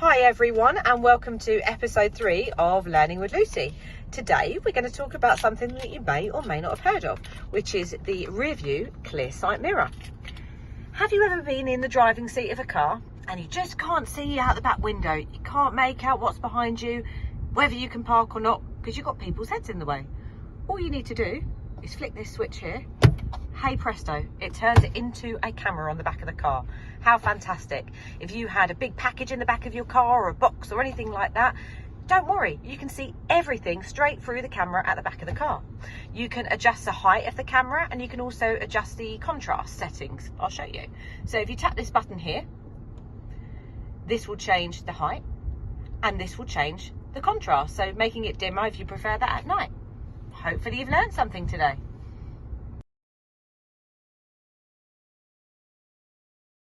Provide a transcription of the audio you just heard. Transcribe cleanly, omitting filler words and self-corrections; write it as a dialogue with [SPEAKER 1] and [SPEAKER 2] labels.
[SPEAKER 1] Hi everyone, and welcome to episode 3 of Learning with Lucy. Today we're going to talk about something that you may or may not have heard of, which is the rear view ClearSight mirror. Have you ever been in the driving seat of a car and you just can't see out the back window? You can't make out what's behind you, whether you can park or not, because you've got people's heads in the way. All you need to do is flick this switch here. Hey presto, it turns it into a camera on the back of the car. How fantastic. If you had a big package in the back of your car or a box or anything like that, don't worry, you can see everything straight through the camera at the back of the car. You can adjust the height of the camera and you can also adjust the contrast settings. I'll show you. So if you tap this button here, this will change the height and this will change the contrast, so making it dimmer if you prefer that at night. Hopefully you've learned something today.